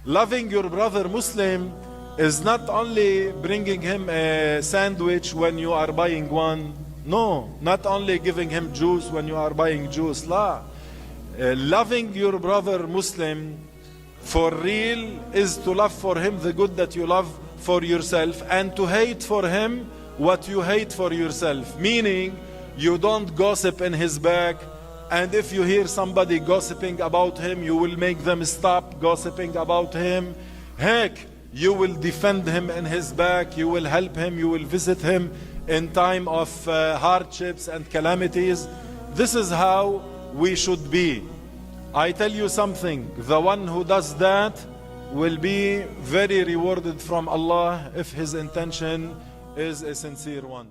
Loving your brother Muslim is not only bringing him a sandwich when you are buying one. No, not only giving him juice when you are buying juice. La. Loving your brother Muslim for real is to love for him the good that you love for yourself, and to hate for him what you hate for yourself. Meaning, you don't gossip in his back, and if you hear somebody gossiping about him, you will make them stop gossiping about him. Heck, you will defend him in his back, you will help him, you will visit him in time of hardships and calamities. This is how we should be. I tell you something, the one who does that will be very rewarded from Allah if his intention is a sincere one.